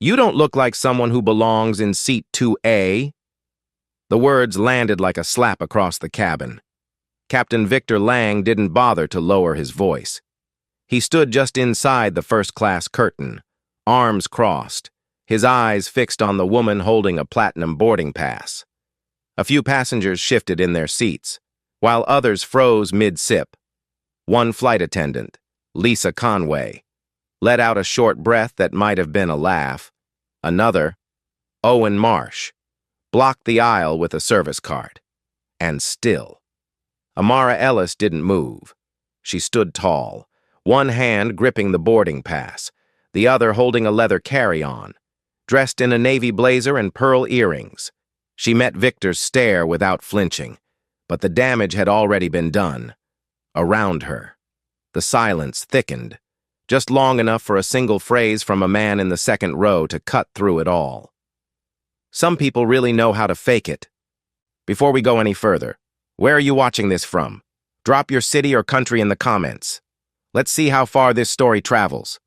You don't look like someone who belongs in seat 2A. The words landed like a slap across the cabin. Captain Victor Lang didn't bother to lower his voice. He stood just inside the first-class curtain, arms crossed, his eyes fixed on the woman holding a platinum boarding pass. A few passengers shifted in their seats, while others froze mid-sip. One flight attendant, Lisa Conway, let out a short breath that might have been a laugh. Another, Owen Marsh, blocked the aisle with a service card. And still, Amara Ellis didn't move. She stood tall, one hand gripping the boarding pass, the other holding a leather carry-on. Dressed in a navy blazer and pearl earrings, she met Victor's stare without flinching, but the damage had already been done. Around her, the silence thickened, just long enough for a single phrase from a man in the second row to cut through it all. Some people really know how to fake it. Before we go any further, where are you watching this from? Drop your city or country in the comments. Let's see how far this story travels.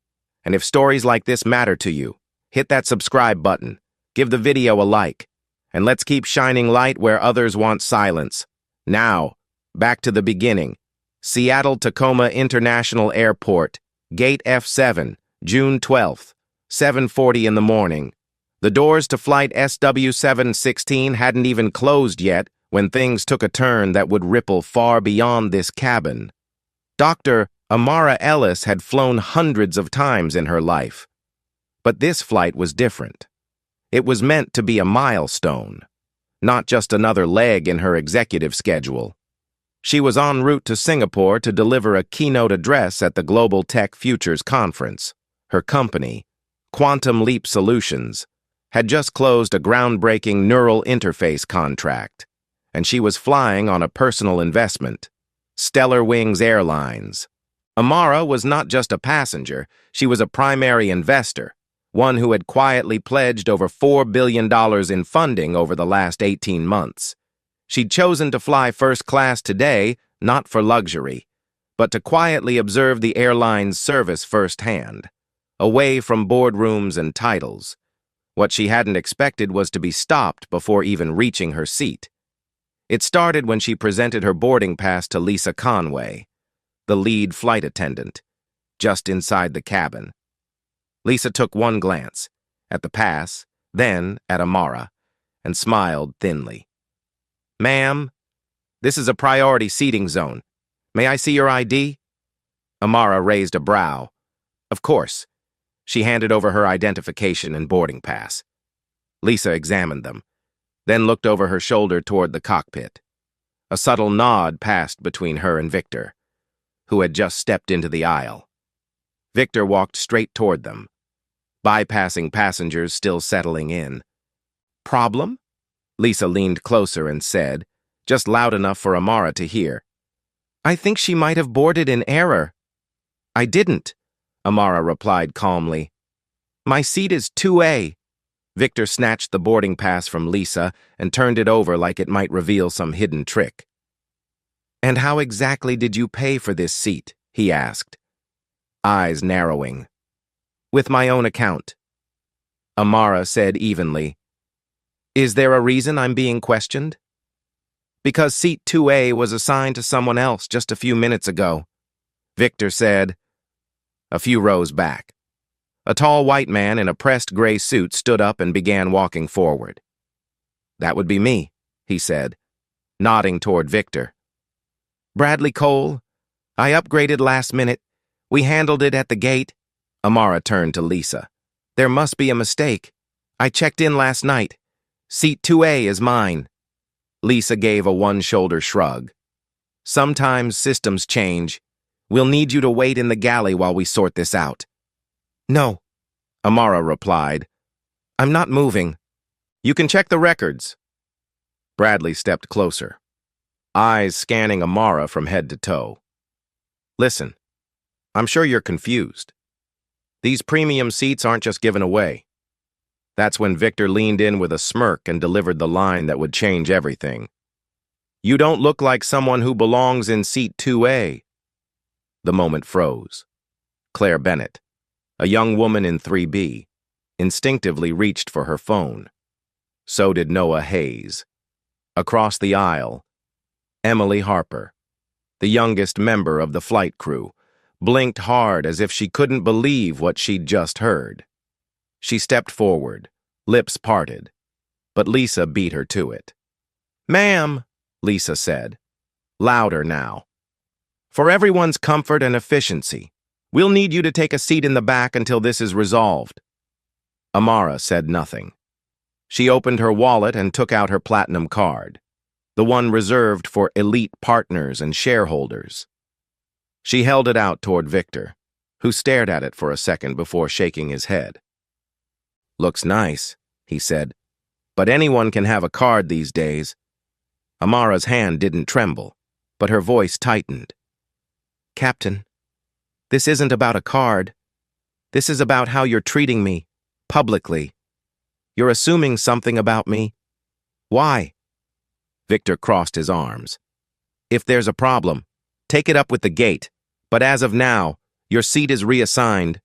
And if stories like this matter to you, hit that subscribe button, give the video a like, and let's keep shining light where others want silence. Now, back to the beginning. Seattle-Tacoma International Airport, Gate F7, June 12th, 7:40 in the morning. The doors to flight SW716 hadn't even closed yet when things took a turn that would ripple far beyond this cabin. Dr. Amara Ellis had flown hundreds of times in her life. But this flight was different. It was meant to be a milestone, not just another leg in her executive schedule. She was en route to Singapore to deliver a keynote address at the Global Tech Futures Conference. Her company, Quantum Leap Solutions, had just closed a groundbreaking neural interface contract, and she was flying on a personal investment, Stellar Wings Airlines. Amara was not just a passenger, she was a primary investor, one who had quietly pledged over $4 billion in funding over the last 18 months. She'd chosen to fly first class today, not for luxury, but to quietly observe the airline's service firsthand, away from boardrooms and titles. What she hadn't expected was to be stopped before even reaching her seat. It started when she presented her boarding pass to Lisa Conway, the lead flight attendant, just inside the cabin. Lisa took one glance, at the pass, then at Amara, and smiled thinly. "Ma'am, this is a priority seating zone. May I see your ID?" Amara raised a brow. Of course. She handed over her identification and boarding pass. Lisa examined them, then looked over her shoulder toward the cockpit. A subtle nod passed between her and Victor, who had just stepped into the aisle. Victor walked straight toward them, bypassing passengers still settling in. "Problem?" Lisa leaned closer and said, just loud enough for Amara to hear, "I think she might have boarded in error." "I didn't," Amara replied calmly. "My seat is 2A. Victor snatched the boarding pass from Lisa and turned it over like it might reveal some hidden trick. "And how exactly did you pay for this seat?" he asked, eyes narrowing. "With my own account," Amara said evenly. "Is there a reason I'm being questioned?" "Because seat 2A was assigned to someone else just a few minutes ago," Victor said. A few rows back, a tall white man in a pressed gray suit stood up and began walking forward. "That would be me," he said, nodding toward Victor. "Bradley Cole. I upgraded last minute. We handled it at the gate." Amara turned to Lisa. "There must be a mistake. I checked in last night. Seat 2A is mine." Lisa gave a one-shoulder shrug. "Sometimes systems change. We'll need you to wait in the galley while we sort this out." "No," Amara replied. "I'm not moving. You can check the records." Bradley stepped closer, eyes scanning Amara from head to toe. "Listen, I'm sure you're confused. These premium seats aren't just given away." That's when Victor leaned in with a smirk and delivered the line that would change everything. "You don't look like someone who belongs in seat 2A. The moment froze. Claire Bennett, a young woman in 3B, instinctively reached for her phone. So did Noah Hayes. Across the aisle, Emily Harper, the youngest member of the flight crew, blinked hard as if she couldn't believe what she'd just heard. She stepped forward, lips parted, but Lisa beat her to it. "Ma'am," Lisa said, louder now. "For everyone's comfort and efficiency, we'll need you to take a seat in the back until this is resolved." Amara said nothing. She opened her wallet and took out her platinum card, the one reserved for elite partners and shareholders. She held it out toward Victor, who stared at it for a second before shaking his head. "Looks nice," he said, "but anyone can have a card these days." Amara's hand didn't tremble, but her voice tightened. "Captain, this isn't about a card. This is about how you're treating me, publicly. You're assuming something about me. Why?" Victor crossed his arms. "If there's a problem, take it up with the gate, but as of now, your seat is reassigned."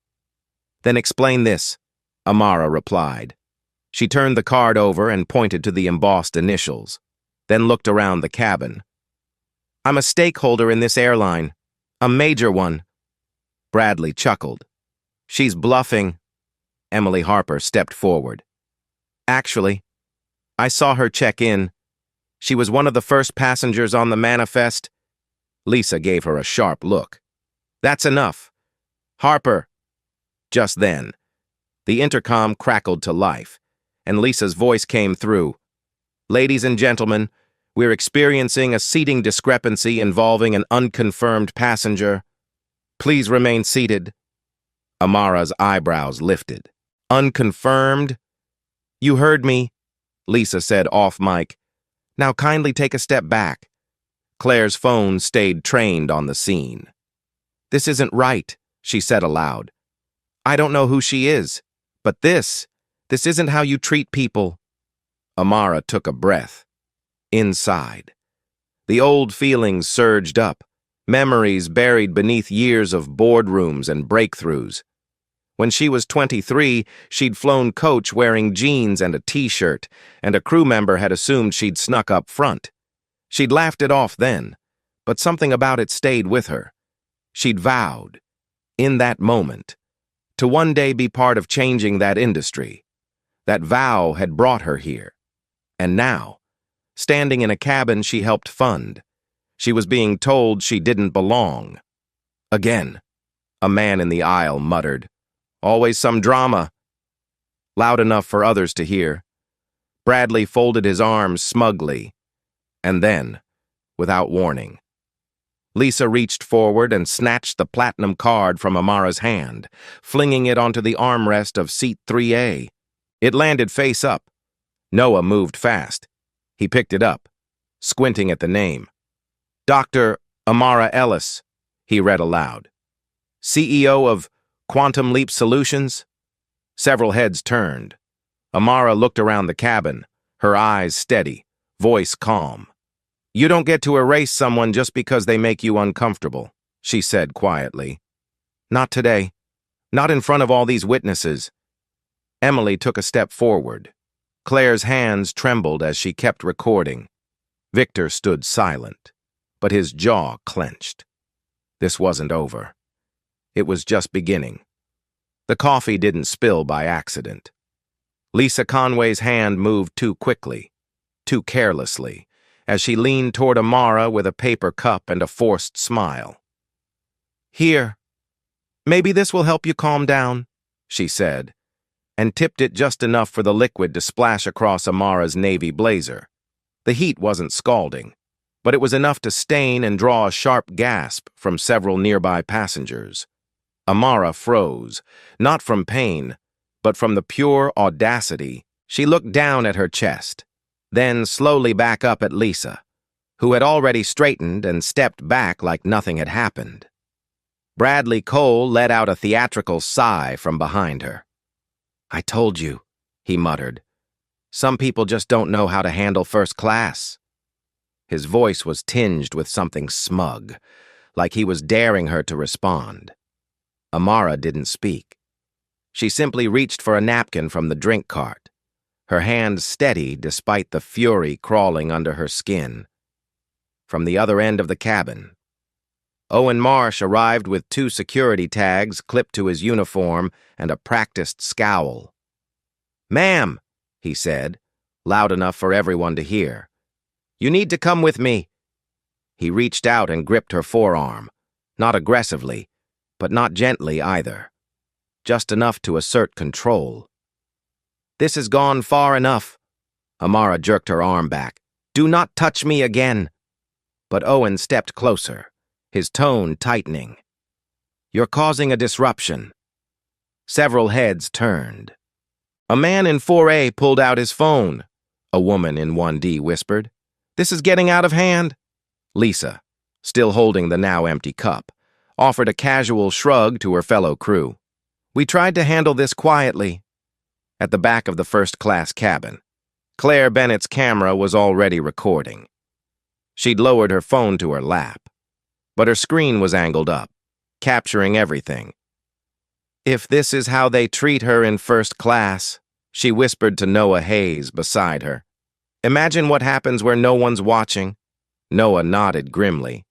"Then explain this," Amara replied. She turned the card over and pointed to the embossed initials, then looked around the cabin. "I'm a stakeholder in this airline, a major one." Bradley chuckled. "She's bluffing." Emily Harper stepped forward. "Actually, I saw her check in. She was one of the first passengers on the manifest." Lisa gave her a sharp look. "That's enough. Harper." Just then, the intercom crackled to life, and Lisa's voice came through. "Ladies and gentlemen, we're experiencing a seating discrepancy involving an unconfirmed passenger. Please remain seated." Amara's eyebrows lifted. "Unconfirmed?" "You heard me," Lisa said off mic. "Now kindly take a step back." Claire's phone stayed trained on the scene. "This isn't right," she said aloud. "I don't know who she is, but this isn't how you treat people." Amara took a breath. Inside, the old feelings surged up, memories buried beneath years of boardrooms and breakthroughs. When she was 23, she'd flown coach wearing jeans and a t-shirt, and a crew member had assumed she'd snuck up front. She'd laughed it off then, but something about it stayed with her. She'd vowed, in that moment, to one day be part of changing that industry. That vow had brought her here. And now, standing in a cabin she helped fund, she was being told she didn't belong. Again, a man in the aisle muttered, "Always some drama." Loud enough for others to hear. Bradley folded his arms smugly, and then, without warning, Lisa reached forward and snatched the platinum card from Amara's hand, flinging it onto the armrest of seat 3A. It landed face up. Noah moved fast. He picked it up, squinting at the name. "Dr. Amara Ellis," he read aloud. "CEO of Quantum Leap Solutions?" Several heads turned. Amara looked around the cabin, her eyes steady, voice calm. "You don't get to erase someone just because they make you uncomfortable," she said quietly. "Not today. Not in front of all these witnesses." Emily took a step forward. Claire's hands trembled as she kept recording. Victor stood silent, but his jaw clenched. This wasn't over. It was just beginning. The coffee didn't spill by accident. Lisa Conway's hand moved too quickly, too carelessly, as she leaned toward Amara with a paper cup and a forced smile. "Here. Maybe this will help you calm down," she said, and tipped it just enough for the liquid to splash across Amara's navy blazer. The heat wasn't scalding, but it was enough to stain and draw a sharp gasp from several nearby passengers. Amara froze, not from pain, but from the pure audacity. She looked down at her chest, then slowly back up at Lisa, who had already straightened and stepped back like nothing had happened. Bradley Cole let out a theatrical sigh from behind her. "I told you," he muttered. "Some people just don't know how to handle first class." His voice was tinged with something smug, like he was daring her to respond. Amara didn't speak. She simply reached for a napkin from the drink cart, her hand steady despite the fury crawling under her skin. From the other end of the cabin, Owen Marsh arrived with 2 security tags clipped to his uniform and a practiced scowl. "Ma'am," he said, loud enough for everyone to hear, "you need to come with me." He reached out and gripped her forearm, not aggressively, but not gently either, just enough to assert control. "This has gone far enough." Amara jerked her arm back. "Do not touch me again." But Owen stepped closer, his tone tightening. "You're causing a disruption." Several heads turned. A man in 4A pulled out his phone. A woman in 1D whispered, "This is getting out of hand." Lisa, still holding the now empty cup, offered a casual shrug to her fellow crew. "We tried to handle this quietly." At the back of the first-class cabin, Claire Bennett's camera was already recording. She'd lowered her phone to her lap, but her screen was angled up, capturing everything. "If this is how they treat her in first class," she whispered to Noah Hayes beside her. "Imagine what happens where no one's watching." Noah nodded grimly.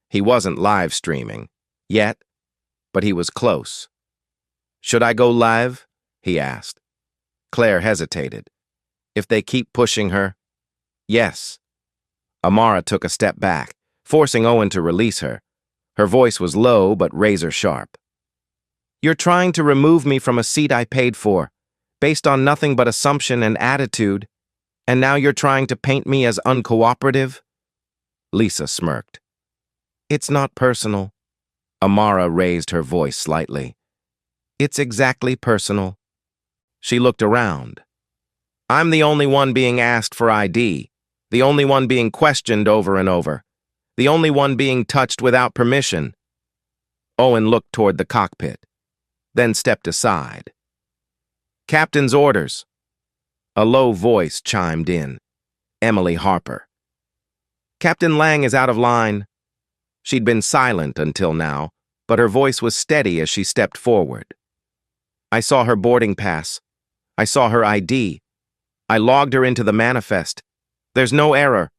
He wasn't live streaming yet, but he was close. "Should I go live?" he asked. Claire hesitated. "If they keep pushing her?" "Yes." Amara took a step back, forcing Owen to release her. Her voice was low but razor-sharp. "You're trying to remove me from a seat I paid for, based on nothing but assumption and attitude, and now you're trying to paint me as uncooperative?" Lisa smirked. "It's not personal." Amara raised her voice slightly. "It's exactly personal." She looked around. "I'm the only one being asked for ID, the only one being questioned over and over, the only one being touched without permission." Owen looked toward the cockpit, then stepped aside. "Captain's orders." A low voice chimed in. Emily Harper. "Captain Lang is out of line." She'd been silent until now, but her voice was steady as she stepped forward. "I saw her boarding pass. I saw her ID. I logged her into the manifest. There's no error."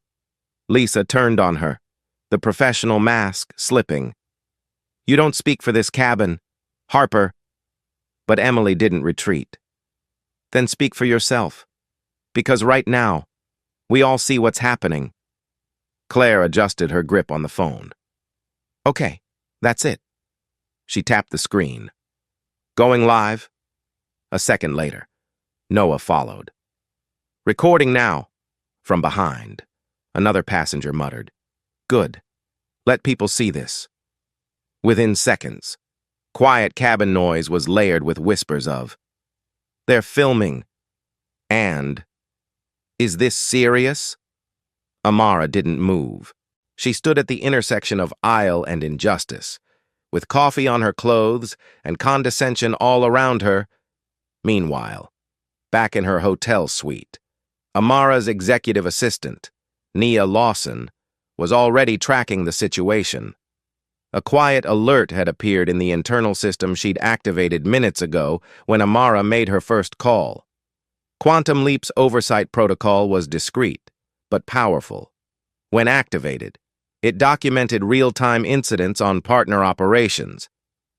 Lisa turned on her, the professional mask slipping. "You don't speak for this cabin, Harper." But Emily didn't retreat. "Then speak for yourself. Because right now, we all see what's happening." Claire adjusted her grip on the phone. "Okay, that's it." She tapped the screen. "Going live?" A second later, Noah followed. "Recording now." From behind, another passenger muttered, "Good. Let people see this." Within seconds, quiet cabin noise was layered with whispers of, "They're filming," and, "Is this serious?" Amara didn't move. She stood at the intersection of aisle and injustice, with coffee on her clothes and condescension all around her. Meanwhile, back in her hotel suite, Amara's executive assistant, Nia Lawson, was already tracking the situation. A quiet alert had appeared in the internal system she'd activated minutes ago when Amara made her first call. Quantum Leap's oversight protocol was discreet, but powerful. When activated, it documented real-time incidents on partner operations,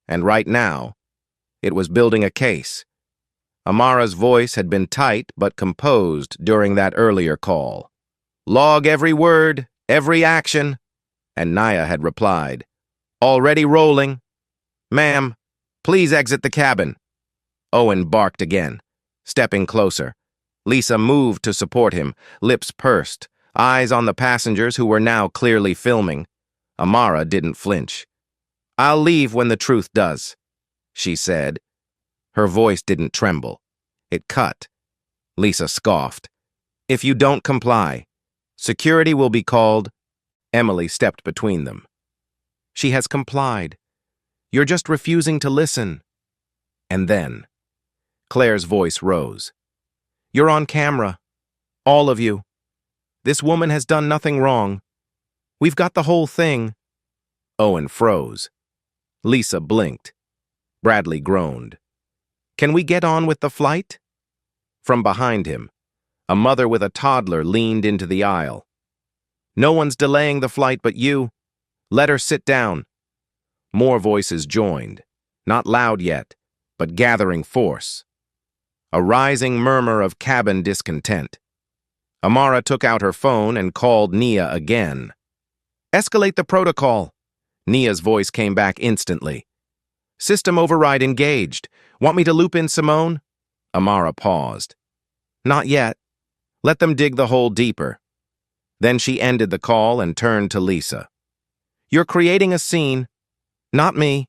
and right now, it was building a case. Amara's voice had been tight but composed during that earlier call. "Log every word, every action," and Nia had replied, "Already rolling." "Ma'am, please exit the cabin." Owen barked again, stepping closer. Lisa moved to support him, lips pursed, eyes on the passengers who were now clearly filming. Amara didn't flinch. "I'll leave when the truth does," she said. Her voice didn't tremble. It cut. Lisa scoffed. "If you don't comply, security will be called." Emily stepped between them. "She has complied. You're just refusing to listen." And then, Claire's voice rose. "You're on camera. All of you. This woman has done nothing wrong. We've got the whole thing." Owen froze. Lisa blinked. Bradley groaned. Can we get on with the flight? From behind him, a mother with a toddler leaned into the aisle. No one's delaying the flight but you. Let her sit down. More voices joined, not loud yet, but gathering force. A rising murmur of cabin discontent. Amara took out her phone and called Nia again. Escalate the protocol. Nia's voice came back instantly. System override engaged. Want me to loop in Simone? Amara paused. Not yet. Let them dig the hole deeper. Then she ended the call and turned to Lisa. You're creating a scene. Not me.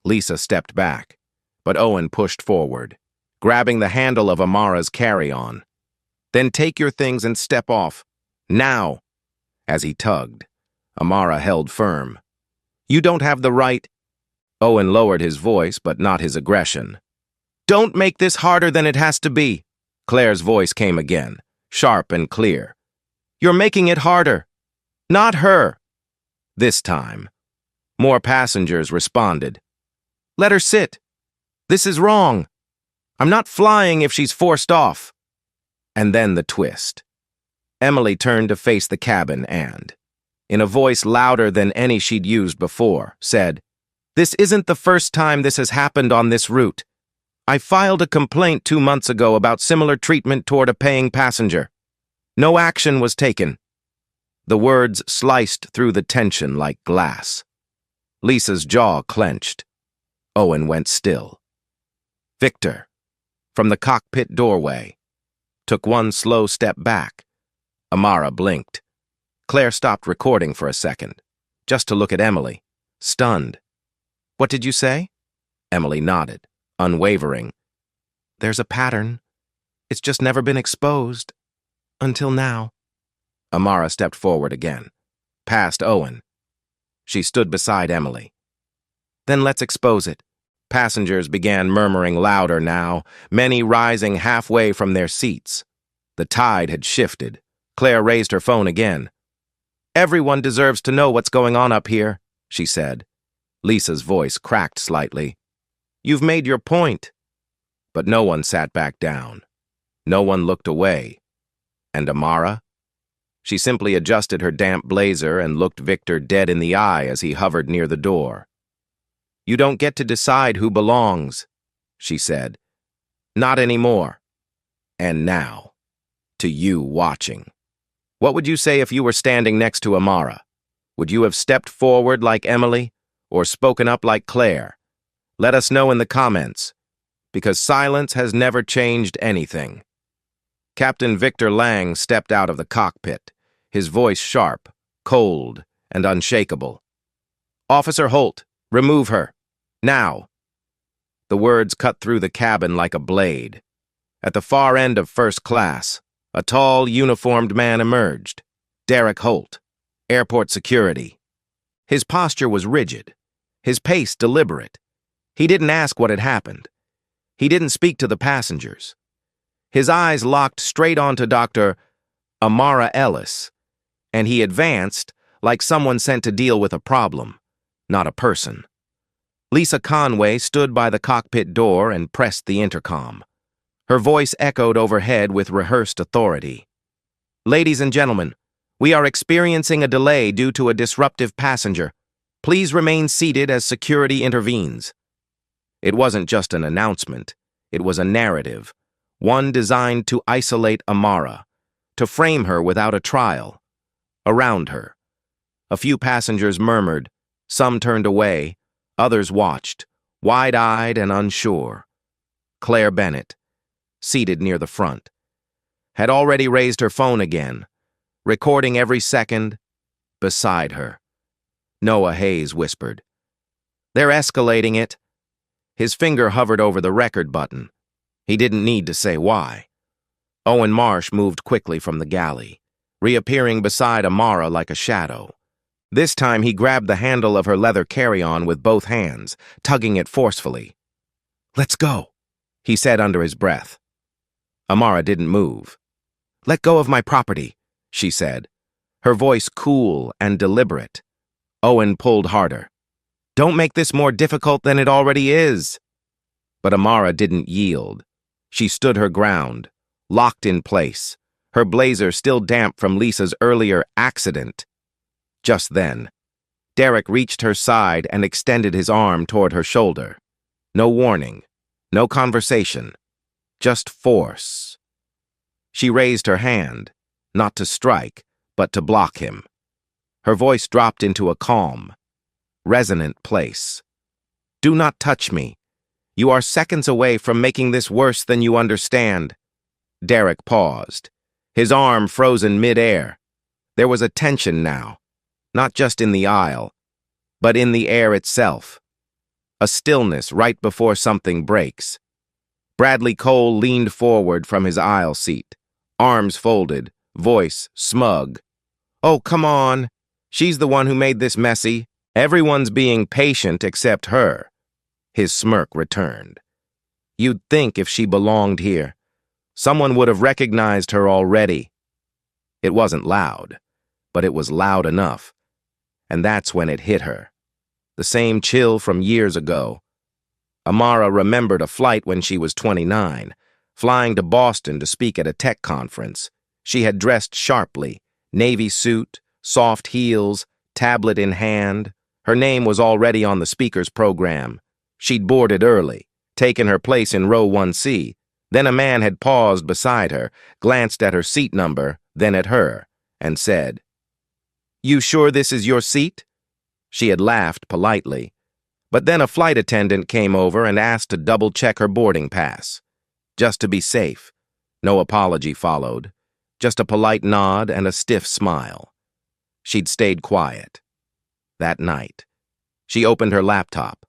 Lisa stepped back, but Owen pushed forward, grabbing the handle of Amara's carry-on. Then take your things and step off. Now. As he tugged, Amara held firm. You don't have the right. Owen lowered his voice, but not his aggression. Don't make this harder than it has to be. Claire's voice came again, sharp and clear. You're making it harder. Not her. This time, more passengers responded. Let her sit. This is wrong. I'm not flying if she's forced off. And then the twist. Emily turned to face the cabin and, in a voice louder than any she'd used before, said, This isn't the first time this has happened on this route. I filed a complaint 2 months ago about similar treatment toward a paying passenger. No action was taken. The words sliced through the tension like glass. Lisa's jaw clenched. Owen went still. Victor, from the cockpit doorway, took one slow step back. Amara blinked. Claire stopped recording for a second, just to look at Emily, stunned. What did you say? Emily nodded, unwavering. There's a pattern. It's just never been exposed. Until now. Amara stepped forward again, past Owen. She stood beside Emily. Then let's expose it. Passengers began murmuring louder now, many rising halfway from their seats. The tide had shifted. Claire raised her phone again. Everyone deserves to know what's going on up here, she said. Lisa's voice cracked slightly. You've made your point. But no one sat back down. No one looked away. And Amara? She simply adjusted her damp blazer and looked Victor dead in the eye as he hovered near the door. You don't get to decide who belongs, she said. Not anymore. And now, to you watching. What would you say if you were standing next to Amara? Would you have stepped forward like Emily, or spoken up like Claire? Let us know in the comments, because silence has never changed anything. Captain Victor Lang stepped out of the cockpit, his voice sharp, cold, and unshakable. Officer Holt, remove her. Now. The words cut through the cabin like a blade. At the far end of first class, a tall, uniformed man emerged. Derek Holt, airport security. His posture was rigid, his pace deliberate. He didn't ask what had happened. He didn't speak to the passengers. His eyes locked straight onto Dr. Amara Ellis, and he advanced like someone sent to deal with a problem, not a person. Lisa Conway stood by the cockpit door and pressed the intercom. Her voice echoed overhead with rehearsed authority. Ladies and gentlemen, we are experiencing a delay due to a disruptive passenger. Please remain seated as security intervenes. It wasn't just an announcement. It was a narrative, one designed to isolate Amara, to frame her without a trial. Around her, a few passengers murmured, some turned away, others watched, wide-eyed and unsure. Claire Bennett, seated near the front, had already raised her phone again, recording every second. Beside her, Noah Hayes whispered, They're escalating it. His finger hovered over the record button. He didn't need to say why. Owen Marsh moved quickly from the galley, reappearing beside Amara like a shadow. This time he grabbed the handle of her leather carry-on with both hands, tugging it forcefully. Let's go, he said under his breath. Amara didn't move. Let go of my property, she said, her voice cool and deliberate. Owen pulled harder. Don't make this more difficult than it already is. But Amara didn't yield. She stood her ground, locked in place, her blazer still damp from Lisa's earlier accident. Just then, Derek reached her side and extended his arm toward her shoulder. No warning, no conversation, just force. She raised her hand, not to strike, but to block him. Her voice dropped into a calm, resonant place. "Do not touch me. You are seconds away from making this worse than you understand." Derek paused, his arm frozen mid-air. There was a tension now, not just in the aisle, but in the air itself. A stillness right before something breaks. Bradley Cole leaned forward from his aisle seat, arms folded, voice smug. "Oh, come on. She's the one who made this messy. Everyone's being patient except her." His smirk returned. "You'd think if she belonged here, someone would have recognized her already." It wasn't loud, but it was loud enough. And that's when it hit her. The same chill from years ago. Amara remembered a flight when she was 29, flying to Boston to speak at a tech conference. She had dressed sharply, navy suit, soft heels, tablet in hand. Her name was already on the speaker's program. She'd boarded early, taken her place in row 1C. Then a man had paused beside her, glanced at her seat number, then at her, and said, "You sure this is your seat?" She had laughed politely. But then a flight attendant came over and asked to double-check her boarding pass. Just to be safe. No apology followed. Just a polite nod and a stiff smile. She'd stayed quiet. That night, she opened her laptop,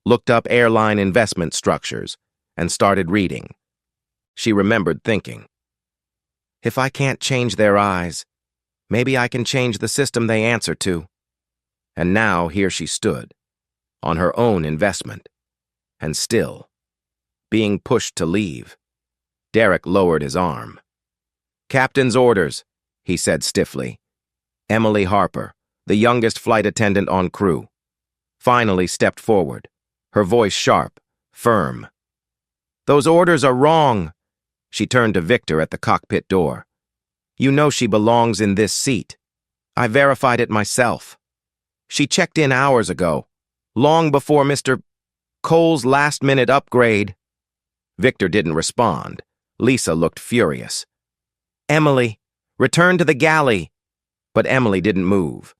looked up airline investment structures, and started reading. She remembered thinking, "If I can't change their eyes, maybe I can change the system they answer to." And now here she stood, on her own investment, and still, being pushed to leave. Derek lowered his arm. "Captain's orders," he said stiffly. Emily Harper, the youngest flight attendant on crew, finally stepped forward, her voice sharp, firm. "Those orders are wrong." She turned to Victor at the cockpit door. "You know she belongs in this seat. I verified it myself. She checked in hours ago, long before Mr. Cole's last-minute upgrade." Victor didn't respond. Lisa looked furious. "Emily, return to the galley." But Emily didn't move.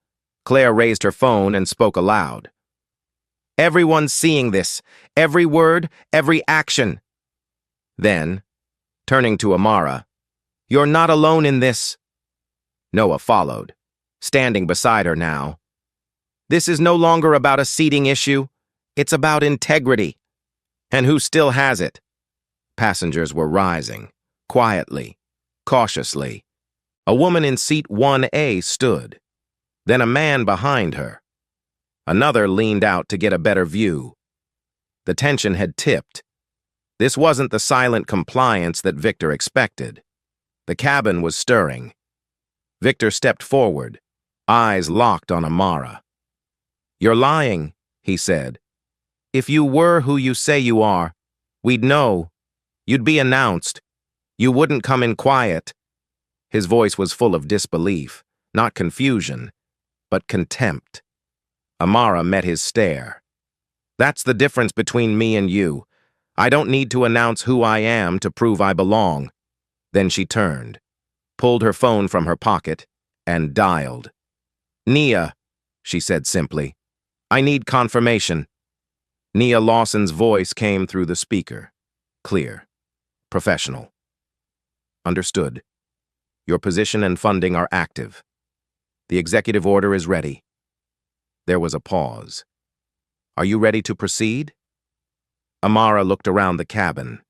Claire raised her phone and spoke aloud. "Everyone's seeing this. Every word, every action." Then, turning to Amara, "You're not alone in this." Noah followed, standing beside her now. "This is no longer about a seating issue. It's about integrity. And who still has it?" Passengers were rising, quietly, cautiously. A woman in seat 1A stood. Then a man behind her. Another leaned out to get a better view. The tension had tipped. This wasn't the silent compliance that Victor expected. The cabin was stirring. Victor stepped forward, eyes locked on Amara. "You're lying," he said. "If you were who you say you are, we'd know. You'd be announced. You wouldn't come in quiet." His voice was full of disbelief, not confusion, but contempt. Amara met his stare. "That's the difference between me and you. I don't need to announce who I am to prove I belong." Then she turned, pulled her phone from her pocket, and dialed. "Nia," she said simply. "I need confirmation." Nia Lawson's voice came through the speaker. Clear. Professional. "Understood. Your position and funding are active. The executive order is ready." There was a pause. "Are you ready to proceed?" Amara looked around the cabin,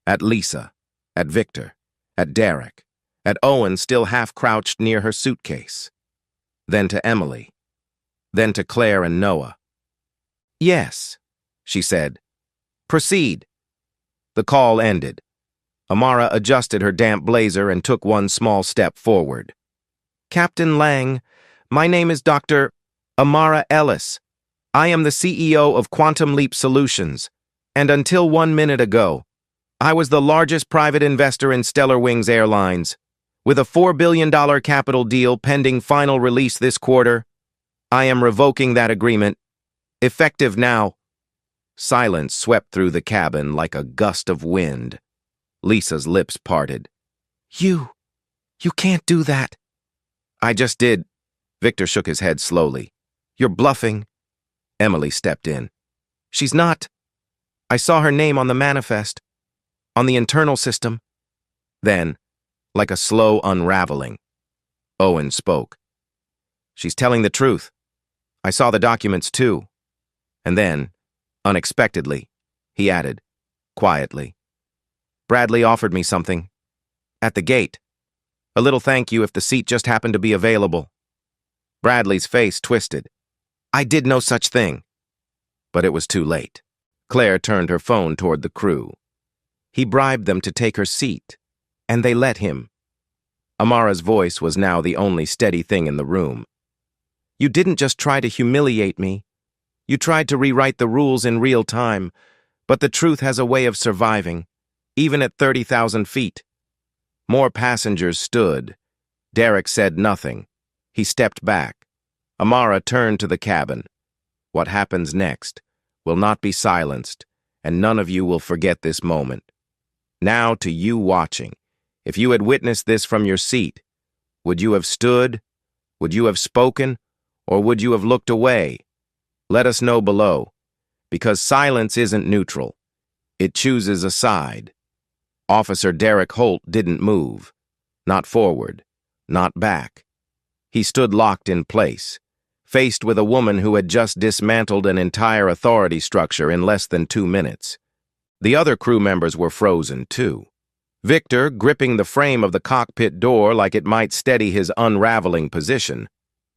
at Lisa, at Victor, at Derek, at Owen still half-crouched near her suitcase. Then to Emily. Then to Claire and Noah. "Yes," she said. "Proceed." The call ended. Amara adjusted her damp blazer and took one small step forward. "Captain Lang, my name is Dr. Amara Ellis. I am the CEO of Quantum Leap Solutions. And until 1 minute ago, I was the largest private investor in Stellar Wings Airlines. With a $4 billion capital deal pending final release this quarter, I am revoking that agreement. Effective now. Silence swept through the cabin like a gust of wind. Lisa's lips parted. You can't do that. I just did. Victor shook his head slowly. You're bluffing. Emily stepped in. She's not. I saw her name on the manifest. On the internal system. Then, like a slow unraveling, Owen spoke. She's telling the truth. I saw the documents too. And then, unexpectedly, he added, quietly, Bradley offered me something. At the gate. A little thank you if the seat just happened to be available. Bradley's face twisted. I did no such thing. But it was too late. Claire turned her phone toward the crew. He bribed them to take her seat, and they let him. Amara's voice was now the only steady thing in the room. You didn't just try to humiliate me. You tried to rewrite the rules in real time, but the truth has a way of surviving, even at 30,000 feet. More passengers stood. Derek said nothing. He stepped back. Amara turned to the cabin. What happens next will not be silenced, and none of you will forget this moment. Now to you watching, if you had witnessed this from your seat, would you have stood? Would you have spoken? Or would you have looked away? Let us know below, because silence isn't neutral. It chooses a side. Officer Derek Holt didn't move. Not forward, not back. He stood locked in place, faced with a woman who had just dismantled an entire authority structure in less than 2 minutes. The other crew members were frozen too. Victor, gripping the frame of the cockpit door like it might steady his unraveling position.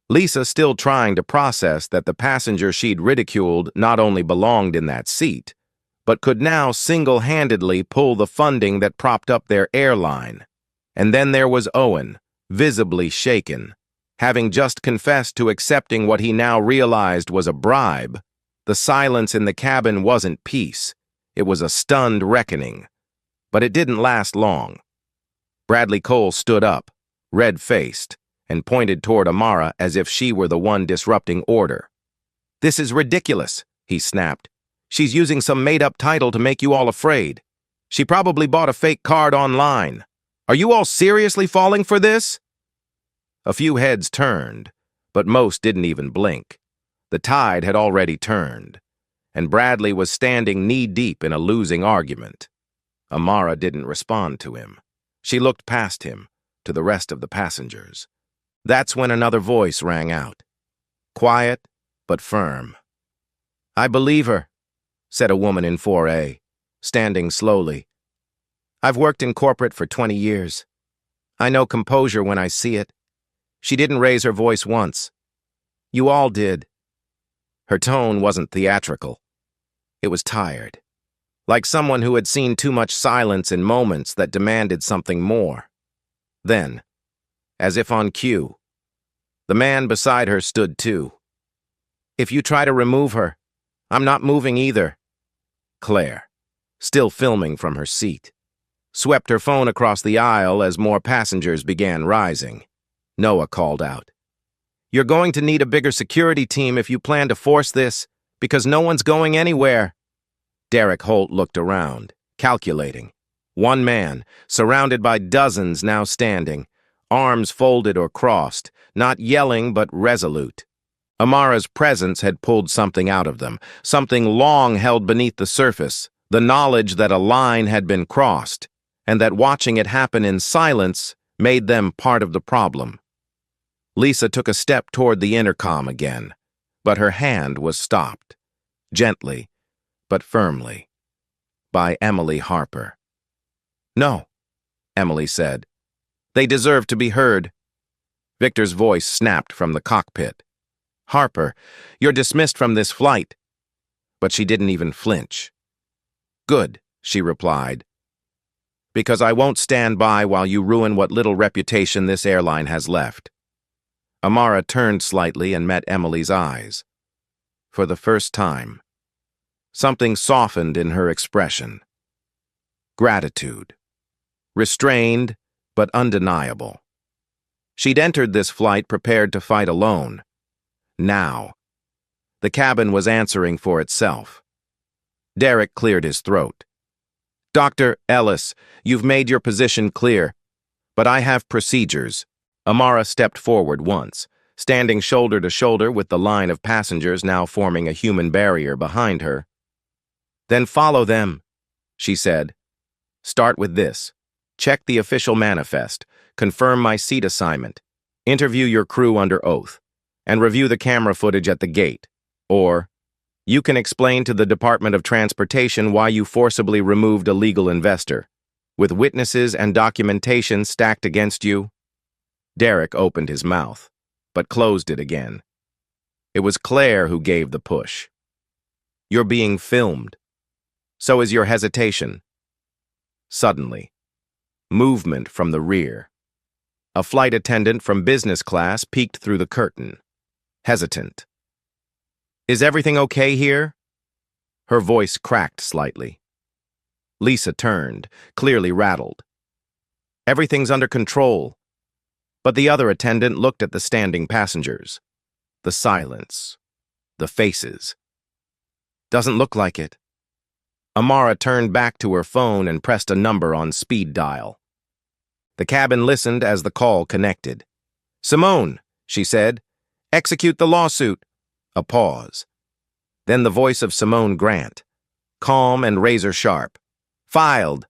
Lisa still trying to process that the passenger she'd ridiculed not only belonged in that seat, but could now single-handedly pull the funding that propped up their airline. And then there was Owen, visibly shaken. Having just confessed to accepting what he now realized was a bribe, the silence in the cabin wasn't peace. It was a stunned reckoning. But it didn't last long. Bradley Cole stood up, red-faced, and pointed toward Amara as if she were the one disrupting order. This is ridiculous, he snapped. She's using some made-up title to make you all afraid. She probably bought a fake card online. Are you all seriously falling for this? A few heads turned, but most didn't even blink. The tide had already turned, and Bradley was standing knee-deep in a losing argument. Amara didn't respond to him. She looked past him, to the rest of the passengers. That's when another voice rang out. Quiet, but firm. I believe her, said a woman in 4A, standing slowly. I've worked in corporate for 20 years. I know composure when I see it. She didn't raise her voice once. You all did. Her tone wasn't theatrical. It was tired, like someone who had seen too much silence in moments that demanded something more. Then, as if on cue, the man beside her stood too. If you try to remove her, I'm not moving either. Claire, still filming from her seat, swept her phone across the aisle as more passengers began rising. Noah called out. You're going to need a bigger security team if you plan to force this, because no one's going anywhere. Derek Holt looked around, calculating. One man, surrounded by dozens now standing, arms folded or crossed, not yelling but resolute. Amara's presence had pulled something out of them, something long held beneath the surface, the knowledge that a line had been crossed, and that watching it happen in silence made them part of the problem. Lisa took a step toward the intercom again, but her hand was stopped, gently, but firmly, by Emily Harper. No, Emily said. They deserve to be heard. Victor's voice snapped from the cockpit. Harper, you're dismissed from this flight. But she didn't even flinch. Good, she replied. Because I won't stand by while you ruin what little reputation this airline has left. Amara turned slightly and met Emily's eyes. For the first time. Something softened in her expression. Gratitude. Restrained, but undeniable. She'd entered this flight prepared to fight alone. Now, the cabin was answering for itself. Derek cleared his throat. Dr. Ellis, you've made your position clear, but I have procedures. Amara stepped forward once, standing shoulder to shoulder with the line of passengers now forming a human barrier behind her. Then follow them, she said. Start with this. Check the official manifest, confirm my seat assignment, interview your crew under oath, and review the camera footage at the gate. Or, you can explain to the Department of Transportation why you forcibly removed a legal investor, with witnesses and documentation stacked against you. Derek opened his mouth, but closed it again. It was Claire who gave the push. You're being filmed. So is your hesitation. Suddenly, movement from the rear. A flight attendant from business class peeked through the curtain, hesitant. Is everything okay here? Her voice cracked slightly. Lisa turned, clearly rattled. Everything's under control. But the other attendant looked at the standing passengers. The silence. The faces. Doesn't look like it. Amara turned back to her phone and pressed a number on speed dial. The cabin listened as the call connected. Simone, she said, execute the lawsuit. A pause. Then the voice of Simone Grant, calm and razor-sharp. Filed.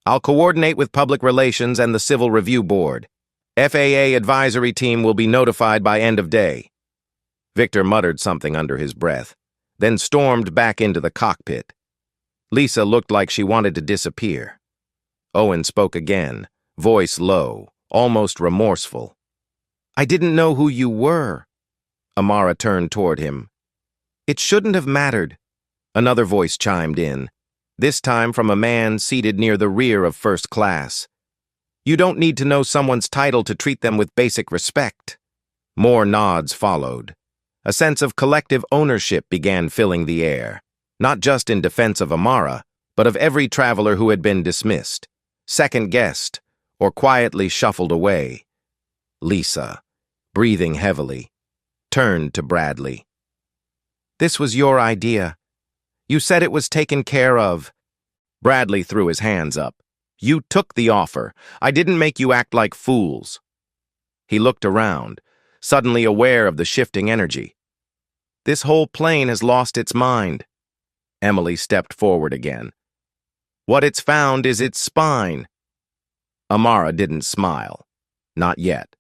I'll coordinate with Public Relations and the Civil Review Board. FAA advisory team will be notified by end of day. Victor muttered something under his breath, then stormed back into the cockpit. Lisa looked like she wanted to disappear. Owen spoke again, voice low, almost remorseful. I didn't know who you were. Amara turned toward him. It shouldn't have mattered. Another voice chimed in, this time from a man seated near the rear of first class. You don't need to know someone's title to treat them with basic respect. More nods followed. A sense of collective ownership began filling the air, not just in defense of Amara, but of every traveler who had been dismissed, second-guessed, or quietly shuffled away. Lisa, breathing heavily, turned to Bradley. This was your idea. You said it was taken care of. Bradley threw his hands up. You took the offer. I didn't make you act like fools. He looked around, suddenly aware of the shifting energy. This whole plane has lost its mind. Emily stepped forward again. What it's found is its spine. Amara didn't smile. Not yet.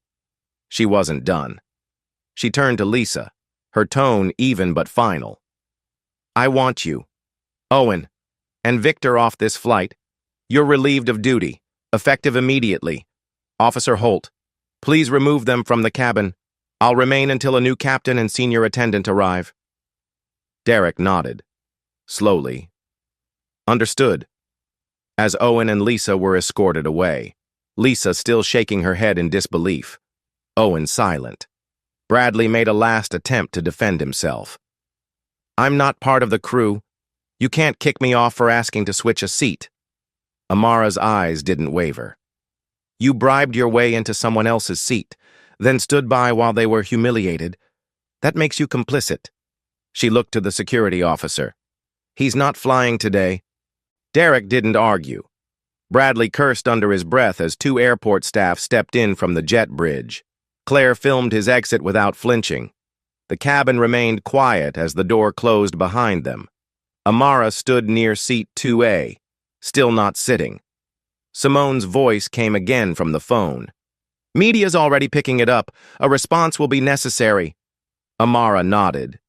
She wasn't done. She turned to Lisa, her tone even but final. I want you, Owen, and Victor off this flight. You're relieved of duty, effective immediately. Officer Holt, please remove them from the cabin. I'll remain until a new captain and senior attendant arrive. Derek nodded, slowly. Understood. As Owen and Lisa were escorted away, Lisa still shaking her head in disbelief, Owen silent. Bradley made a last attempt to defend himself. I'm not part of the crew. You can't kick me off for asking to switch a seat. Amara's eyes didn't waver. You bribed your way into someone else's seat, then stood by while they were humiliated. That makes you complicit. She looked to the security officer. He's not flying today. Derek didn't argue. Bradley cursed under his breath as two airport staff stepped in from the jet bridge. Claire filmed his exit without flinching. The cabin remained quiet as the door closed behind them. Amara stood near seat 2A, still not sitting. Simone's voice came again from the phone. Media's already picking it up. A response will be necessary. Amara nodded.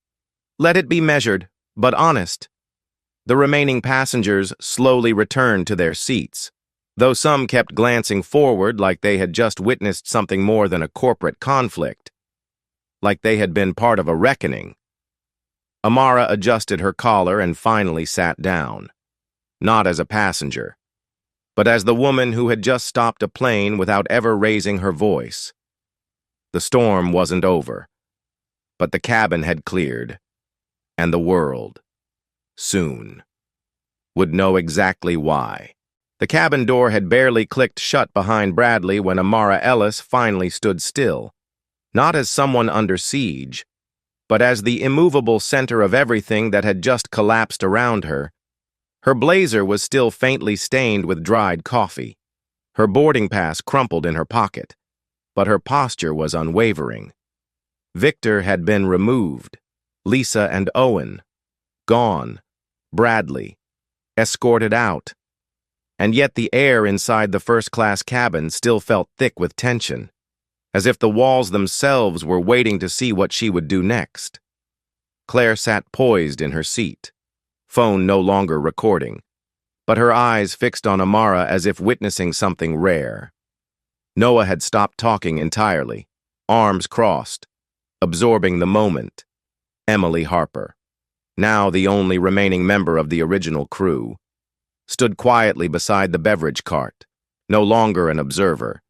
Let it be measured, but honest. The remaining passengers slowly returned to their seats, though some kept glancing forward like they had just witnessed something more than a corporate conflict, like they had been part of a reckoning. Amara adjusted her collar and finally sat down, not as a passenger, but as the woman who had just stopped a plane without ever raising her voice. The storm wasn't over, but the cabin had cleared, and the world Soon. Would know exactly why. The cabin door had barely clicked shut behind Bradley when Amara Ellis finally stood still, not as someone under siege, but as the immovable center of everything that had just collapsed around her. Her blazer was still faintly stained with dried coffee. Her boarding pass crumpled in her pocket, but her posture was unwavering. Victor had been removed. Lisa and Owen, gone. Bradley, escorted out. And yet the air inside the first-class cabin still felt thick with tension, as if the walls themselves were waiting to see what she would do next. Claire sat poised in her seat, phone no longer recording, but her eyes fixed on Amara as if witnessing something rare. Noah had stopped talking entirely, arms crossed, absorbing the moment. Emily Harper, now the only remaining member of the original crew, stood quietly beside the beverage cart, no longer an observer,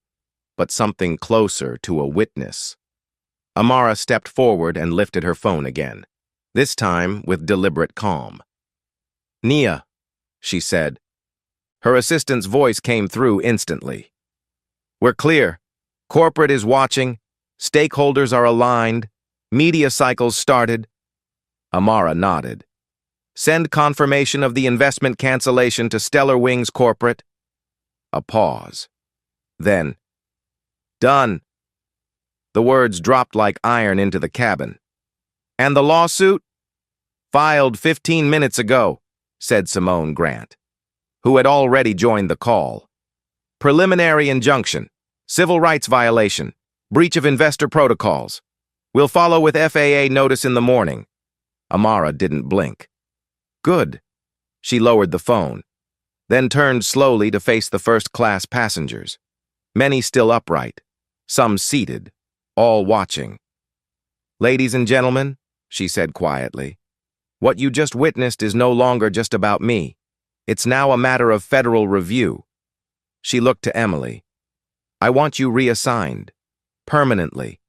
but something closer to a witness. Amara stepped forward and lifted her phone again, this time with deliberate calm. "Nia," she said. Her assistant's voice came through instantly. "We're clear. Corporate is watching. Stakeholders are aligned. Media cycles started." Amara nodded. "Send confirmation of the investment cancellation to Stellar Wings Corporate." A pause. Then, "Done." The words dropped like iron into the cabin. "And the lawsuit?" "Filed 15 minutes ago," said Simone Grant, who had already joined the call. "Preliminary injunction, civil rights violation, breach of investor protocols. We'll follow with FAA notice in the morning." Amara didn't blink. "Good." She lowered the phone, then turned slowly to face the first-class passengers, many still upright, some seated, all watching. "Ladies and gentlemen," she said quietly, "what you just witnessed is no longer just about me. It's now a matter of federal review." She looked to Emily. "I want you reassigned, permanently.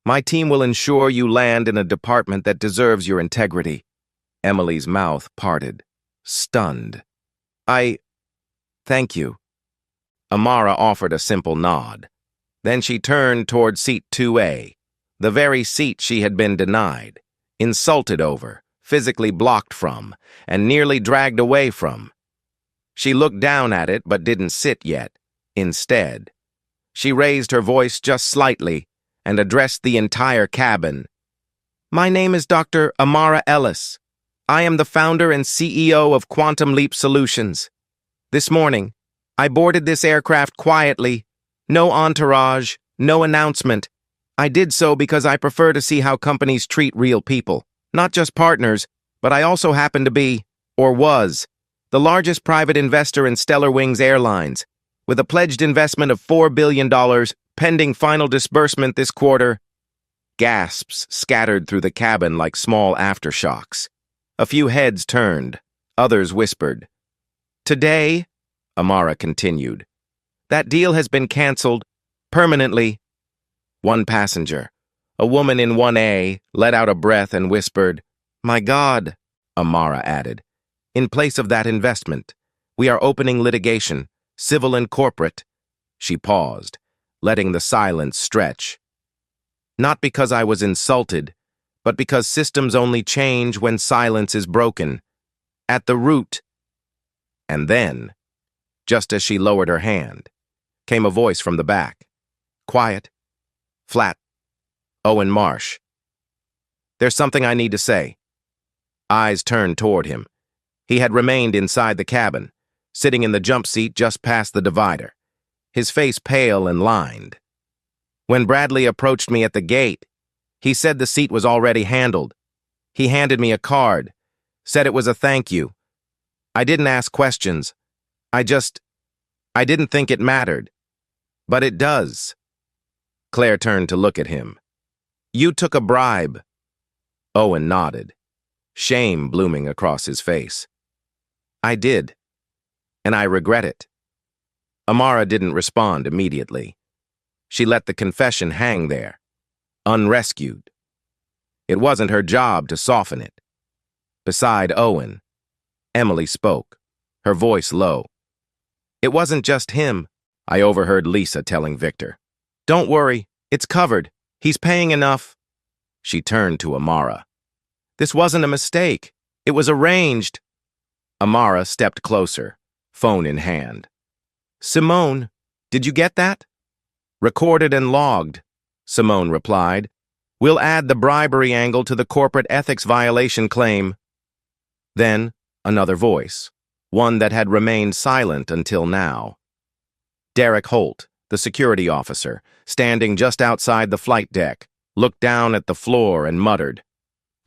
My team will ensure you land in a department that deserves your integrity." Emily's mouth parted, stunned. Thank you." Amara offered a simple nod. Then she turned toward seat 2A, the very seat she had been denied, insulted over, physically blocked from, and nearly dragged away from. She looked down at it but didn't sit yet. Instead, she raised her voice just slightly and addressed the entire cabin. "My name is Dr. Amara Ellis. I am the founder and CEO of Quantum Leap Solutions. This morning, I boarded this aircraft quietly, no entourage, no announcement. I did so because I prefer to see how companies treat real people, not just partners, but I also happen to be, or was, the largest private investor in Stellar Wings Airlines, with a pledged investment of $4 billion, pending final disbursement this quarter." Gasps scattered through the cabin like small aftershocks. A few heads turned, others whispered. "Today," Amara continued, "that deal has been canceled, permanently." One passenger, a woman in 1A, let out a breath and whispered, "My God," Amara added. "In place of that investment, we are opening litigation, civil and corporate." She paused, letting the silence stretch. "Not because I was insulted, but because systems only change when silence is broken. At the root." And then, just as she lowered her hand, came a voice from the back. Quiet, flat. Owen Marsh. "There's something I need to say." Eyes turned toward him. He had remained inside the cabin, sitting in the jump seat just past the divider, his face pale and lined. "When Bradley approached me at the gate, he said the seat was already handled. He handed me a card, said it was a thank you. I didn't ask questions. I didn't think it mattered. But it does." Claire turned to look at him. "You took a bribe." Owen nodded, shame blooming across his face. "I did, and I regret it." Amara didn't respond immediately. She let the confession hang there, unrescued. It wasn't her job to soften it. Beside Owen, Emily spoke, her voice low. It wasn't just him, I overheard Lisa telling Victor. Don't worry, it's covered. He's paying enough. She turned to Amara. This wasn't a mistake. It was arranged. Amara stepped closer, phone in hand. Simone, did you get that? Recorded and logged, Simone replied. We'll add the bribery angle to the corporate ethics violation claim. Then, another voice, one that had remained silent until now. Derek Holt, the security officer, standing just outside the flight deck, looked down at the floor and muttered.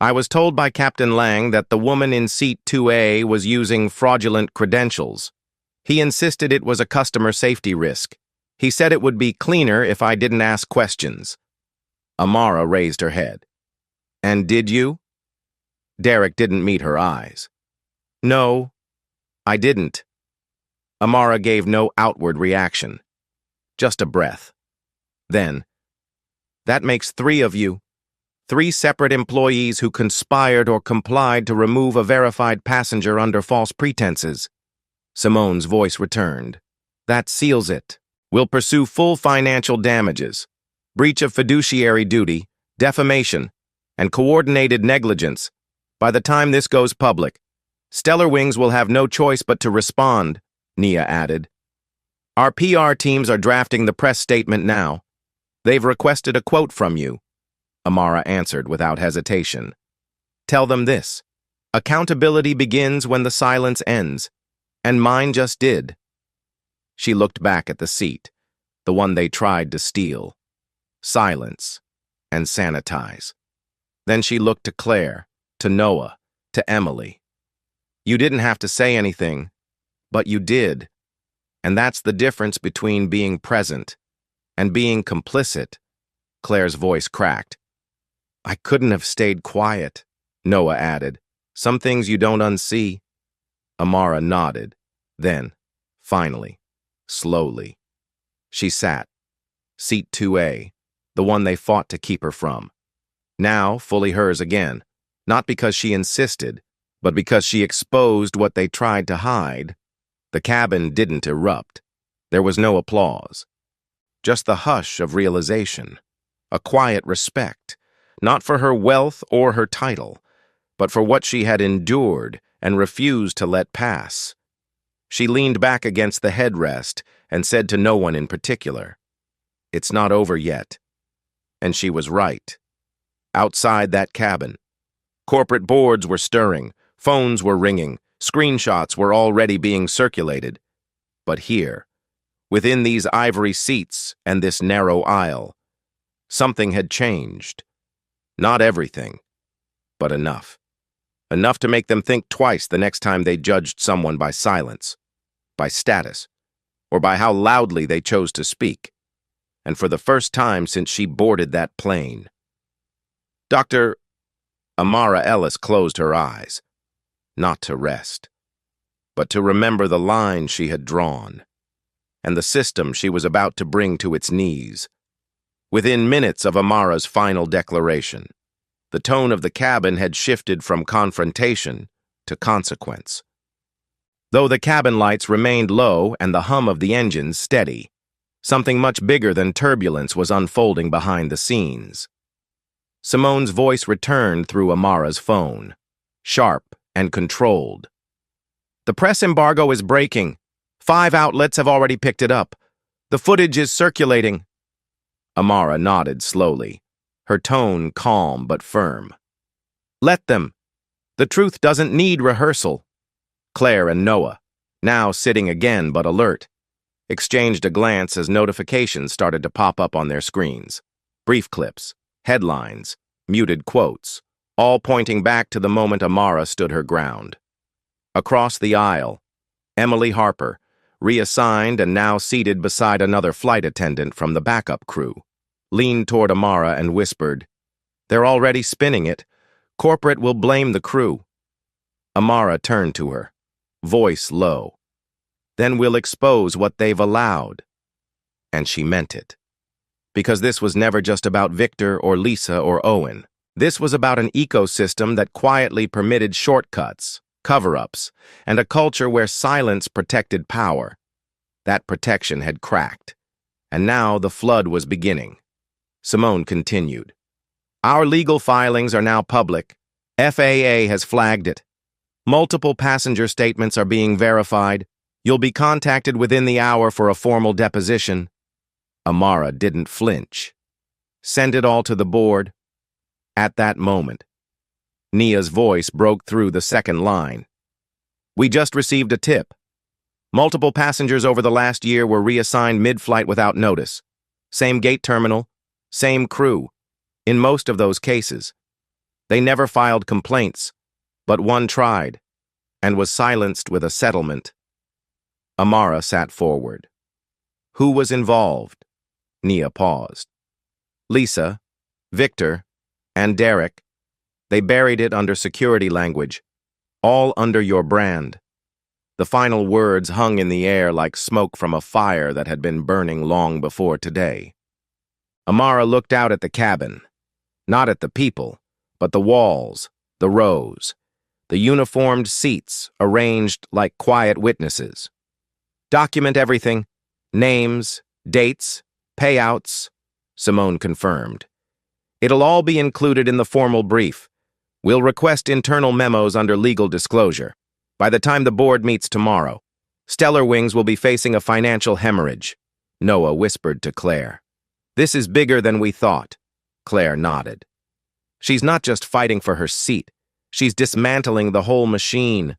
I was told by Captain Lang that the woman in seat 2A was using fraudulent credentials. He insisted it was a customer safety risk. He said it would be cleaner if I didn't ask questions. Amara raised her head. And did you? Derek didn't meet her eyes. No, I didn't. Amara gave no outward reaction, just a breath. Then, that makes 3 of you. 3 separate employees who conspired or complied to remove a verified passenger under false pretenses. Simone's voice returned. That seals it. We'll pursue full financial damages, breach of fiduciary duty, defamation, and coordinated negligence. By the time this goes public, Stellar Wings will have no choice but to respond, Nia added. Our PR teams are drafting the press statement now. They've requested a quote from you, Amara answered without hesitation. Tell them this. Accountability begins when the silence ends, and mine just did. She looked back at the seat, the one they tried to steal. Silence and sanitize. Then she looked to Claire, to Noah, to Emily. You didn't have to say anything, but you did. And that's the difference between being present and being complicit. Claire's voice cracked. I couldn't have stayed quiet, Noah added. Some things you don't unsee. Amara nodded. Then, finally, slowly, she sat. Seat 2A, the one they fought to keep her from. Now fully hers again, not because she insisted, but because she exposed what they tried to hide. The cabin didn't erupt. There was no applause. Just the hush of realization. A quiet respect, not for her wealth or her title, but for what she had endured and refused to let pass. She leaned back against the headrest and said to no one in particular, It's not over yet. And she was right. Outside that cabin, corporate boards were stirring, phones were ringing, screenshots were already being circulated. But here, within these ivory seats and this narrow aisle, something had changed. Not everything, but enough. Enough to make them think twice the next time they judged someone by silence, by status, or by how loudly they chose to speak. And for the first time since she boarded that plane. Dr. Amara Ellis closed her eyes, not to rest, but to remember the line she had drawn, and the system she was about to bring to its knees. Within minutes of Amara's final declaration, the tone of the cabin had shifted from confrontation to consequence. Though the cabin lights remained low and the hum of the engines steady, something much bigger than turbulence was unfolding behind the scenes. Simone's voice returned through Amara's phone, sharp and controlled. The press embargo is breaking. 5 outlets have already picked it up. The footage is circulating. Amara nodded slowly, her tone calm but firm. Let them. The truth doesn't need rehearsal. Claire and Noah, now sitting again but alert, exchanged a glance as notifications started to pop up on their screens. Brief clips, headlines, muted quotes, all pointing back to the moment Amara stood her ground. Across the aisle, Emily Harper, reassigned and now seated beside another flight attendant from the backup crew, leaned toward Amara and whispered, They're already spinning it. Corporate will blame the crew. Amara turned to her, voice low. Then we'll expose what they've allowed. And she meant it. Because this was never just about Victor or Lisa or Owen. This was about an ecosystem that quietly permitted shortcuts, cover-ups, and a culture where silence protected power. That protection had cracked, and now the flood was beginning. Simone continued. Our legal filings are now public. FAA has flagged it. Multiple passenger statements are being verified. You'll be contacted within the hour for a formal deposition. Amara didn't flinch. Send it all to the board. At that moment, Nia's voice broke through the second line. We just received a tip. Multiple passengers over the last year were reassigned mid-flight without notice. Same gate terminal, same crew. In most of those cases, they never filed complaints, but one tried and was silenced with a settlement. Amara sat forward. Who was involved? Nia paused. Lisa, Victor, and Derek. They buried it under security language, all under your brand. The final words hung in the air like smoke from a fire that had been burning long before today. Amara looked out at the cabin, not at the people, but the walls, the rows, the uniformed seats arranged like quiet witnesses. Document everything, names, dates, payouts, Simone confirmed. It'll all be included in the formal brief. We'll request internal memos under legal disclosure. By the time the board meets tomorrow, Stellar Wings will be facing a financial hemorrhage, Noah whispered to Claire. This is bigger than we thought. Claire nodded. She's not just fighting for her seat. She's dismantling the whole machine.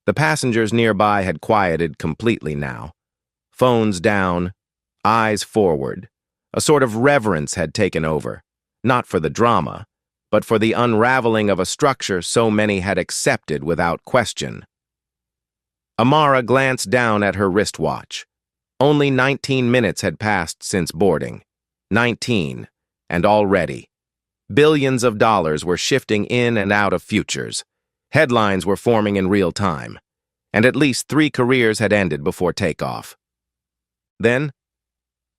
The passengers nearby had quieted completely now. Phones down, eyes forward. A sort of reverence had taken over, not for the drama, but for the unraveling of a structure so many had accepted without question. Amara glanced down at her wristwatch. Only 19 minutes had passed since boarding. 19, and already. Billions of dollars were shifting in and out of futures. Headlines were forming in real time, and at least 3 careers had ended before takeoff. Then,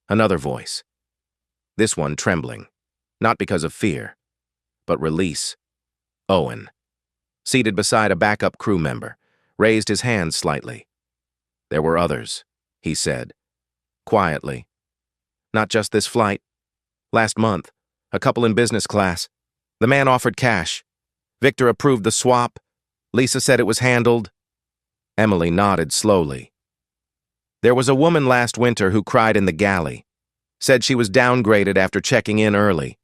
another voice. This one trembling, not because of fear, but release. Owen, seated beside a backup crew member, raised his hand slightly. There were others, he said, quietly. Not just this flight. Last month, a couple in business class. The man offered cash. Victor approved the swap. Lisa said it was handled. Emily nodded slowly. There was a woman last winter who cried in the galley. Said she was downgraded after checking in early.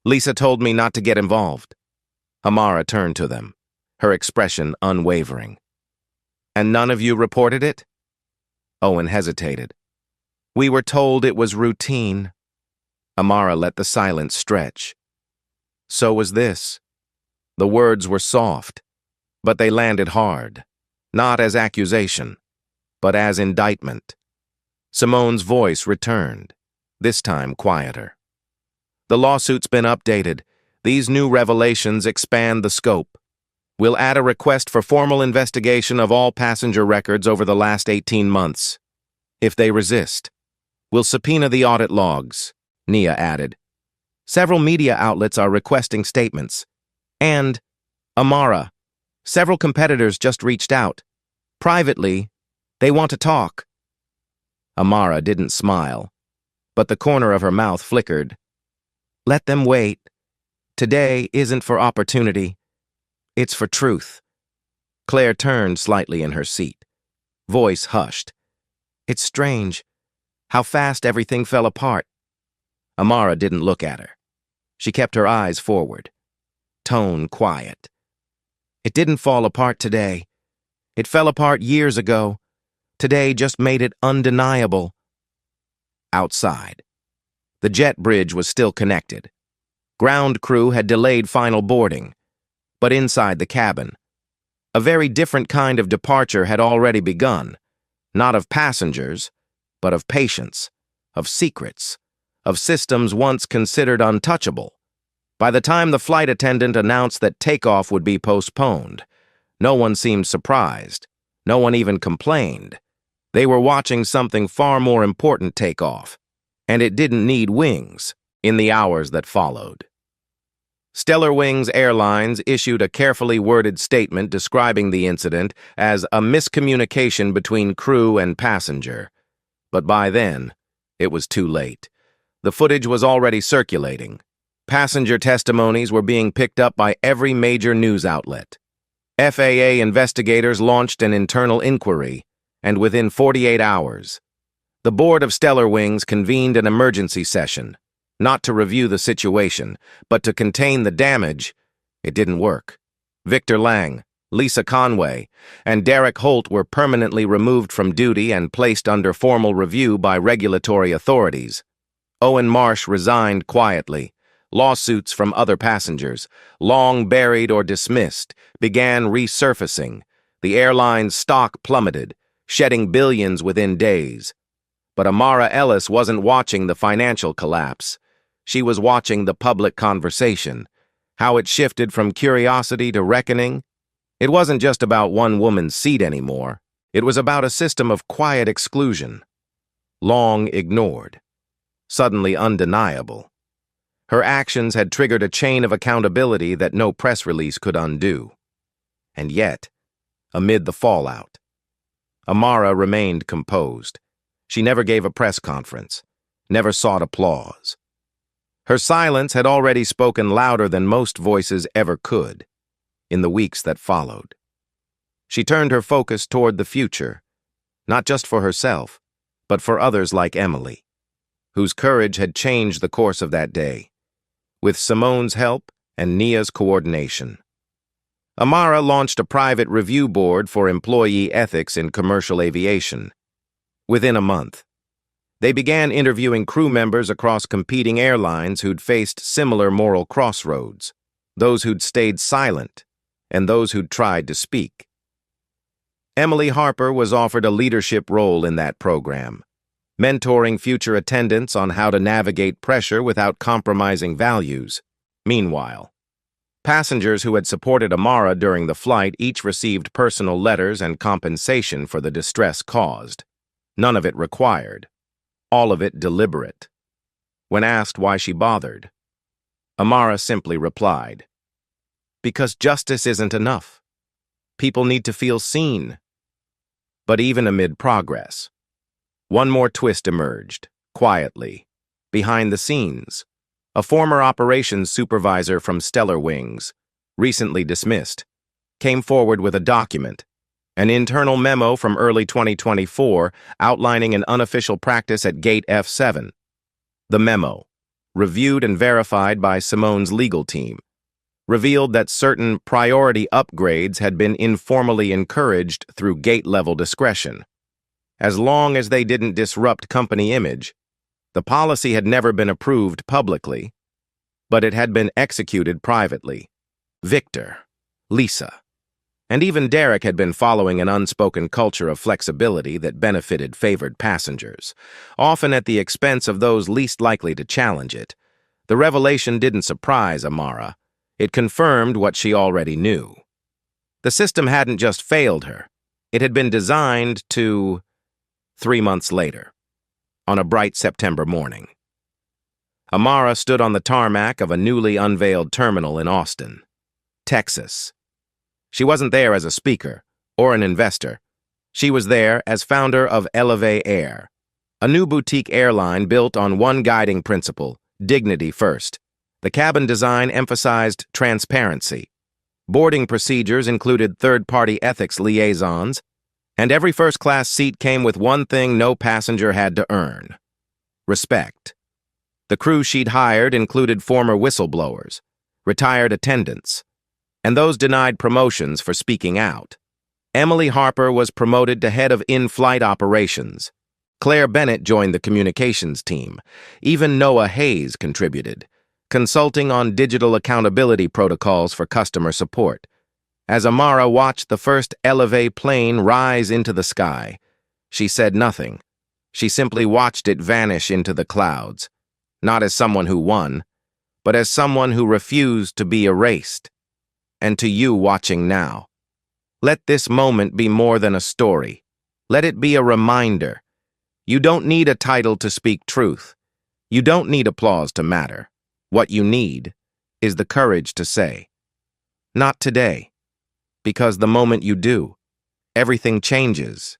Lisa told me not to get involved. Amara turned to them, her expression unwavering. And none of you reported it? Owen hesitated. We were told it was routine. Amara let the silence stretch. So was this. The words were soft, but they landed hard, not as accusation, but as indictment. Simone's voice returned, this time quieter. The lawsuit's been updated. These new revelations expand the scope. We'll add a request for formal investigation of all passenger records over the last 18 months. If they resist, we'll subpoena the audit logs, Nia added. Several media outlets are requesting statements. And, Amara, several competitors just reached out. Privately, they want to talk. Amara didn't smile, but the corner of her mouth flickered. Let them wait. Today isn't for opportunity. It's for truth. Claire turned slightly in her seat. Voice hushed. It's strange how fast everything fell apart. Amara didn't look at her. She kept her eyes forward. Tone quiet. It didn't fall apart today. It fell apart years ago. Today just made it undeniable. Outside. The jet bridge was still connected. Ground crew had delayed final boarding, but inside the cabin, a very different kind of departure had already begun, not of passengers, but of patience, of secrets, of systems once considered untouchable. By the time the flight attendant announced that takeoff would be postponed, no one seemed surprised. No one even complained. They were watching something far more important take off, and it didn't need wings in the hours that followed. Stellar Wings Airlines issued a carefully worded statement describing the incident as a miscommunication between crew and passenger. But by then, it was too late. The footage was already circulating. Passenger testimonies were being picked up by every major news outlet. FAA investigators launched an internal inquiry, and within 48 hours, the board of Stellar Wings convened an emergency session, not to review the situation, but to contain the damage. It didn't work. Victor Lang, Lisa Conway, and Derek Holt were permanently removed from duty and placed under formal review by regulatory authorities. Owen Marsh resigned quietly. Lawsuits from other passengers, long buried or dismissed, began resurfacing. The airline's stock plummeted, shedding billions within days. But Amara Ellis wasn't watching the financial collapse. She was watching the public conversation, how it shifted from curiosity to reckoning. It wasn't just about one woman's seat anymore. It was about a system of quiet exclusion, long ignored, suddenly undeniable. Her actions had triggered a chain of accountability that no press release could undo. And yet, amid the fallout, Amara remained composed. She never gave a press conference, never sought applause. Her silence had already spoken louder than most voices ever could in the weeks that followed. She turned her focus toward the future, not just for herself, but for others like Emily, whose courage had changed the course of that day, with Simone's help and Nia's coordination. Amara launched a private review board for employee ethics in commercial aviation. Within a month, they began interviewing crew members across competing airlines who'd faced similar moral crossroads, those who'd stayed silent, and those who'd tried to speak. Emily Harper was offered a leadership role in that program, mentoring future attendants on how to navigate pressure without compromising values. Meanwhile, passengers who had supported Amara during the flight each received personal letters and compensation for the distress caused. None of it required. All of it deliberate. When asked why she bothered, Amara simply replied, "Because justice isn't enough. People need to feel seen." But even amid progress, one more twist emerged, quietly, behind the scenes. A former operations supervisor from Stellar Wings, recently dismissed, came forward with a document, an internal memo from early 2024 outlining an unofficial practice at Gate F7. The memo, reviewed and verified by Simone's legal team, revealed that certain priority upgrades had been informally encouraged through gate-level discretion. As long as they didn't disrupt company image, the policy had never been approved publicly, but it had been executed privately. Victor, Lisa, and even Derek had been following an unspoken culture of flexibility that benefited favored passengers, often at the expense of those least likely to challenge it. The revelation didn't surprise Amara. It confirmed what she already knew. The system hadn't just failed her. It had been designed to... 3 months later, on a bright September morning, Amara stood on the tarmac of a newly unveiled terminal in Austin, Texas. She wasn't there as a speaker or an investor. She was there as founder of Elevate Air, a new boutique airline built on one guiding principle: dignity first. The cabin design emphasized transparency. Boarding procedures included third-party ethics liaisons, and every first-class seat came with one thing no passenger had to earn: respect. The crew she'd hired included former whistleblowers, retired attendants, and those denied promotions for speaking out. Emily Harper was promoted to head of in-flight operations. Claire Bennett joined the communications team. Even Noah Hayes contributed, consulting on digital accountability protocols for customer support. As Amara watched the first Elevate plane rise into the sky, she said nothing. She simply watched it vanish into the clouds, not as someone who won, but as someone who refused to be erased. And to you watching now, let this moment be more than a story. Let it be a reminder. You don't need a title to speak truth. You don't need applause to matter. What you need is the courage to say, "Not today," because the moment you do, everything changes.